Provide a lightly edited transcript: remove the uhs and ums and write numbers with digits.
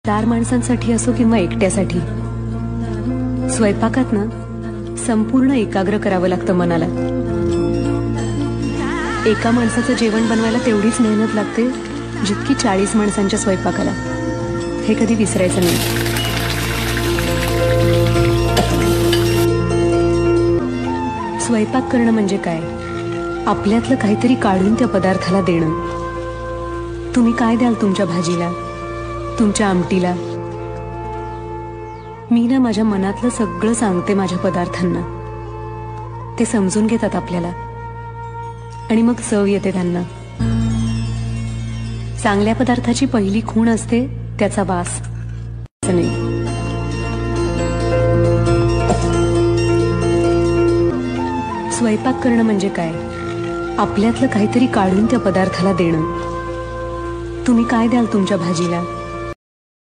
4 माणसांसाठी असो किंवा एकट्यासाठी, स्वयंपाकात ना संपूर्ण एकाग्र करावं लागतं मनाला. एका माणसाचं जेवण बनवायला तेवढीच मेहनत लागते जितकी 40 माणसांच्या स्वयंपाकाला. हे कधी विसरायचं नाही. स्वयंपाक करणं म्हणजे काय? आपल्यातलं काहीतरी काढून त्या पदार्थाला देणं. तुम्ही काय द्याल तुमच्या भाजीला, तुमच्या आमटीला? मी ना माझ्या मनातलं सगळं सांगते माझ्या पदार्थांना. ते समजून घेतात आपल्याला आणि मग चव येते त्यांना. चांगल्या पदार्थाची पहिली खूण असते त्याचा वास. नाही, स्वयंपाक करणं म्हणजे काय? आपल्यातलं काहीतरी काढून त्या पदार्थाला देणं. तुम्ही काय द्याल तुमच्या भाजीला,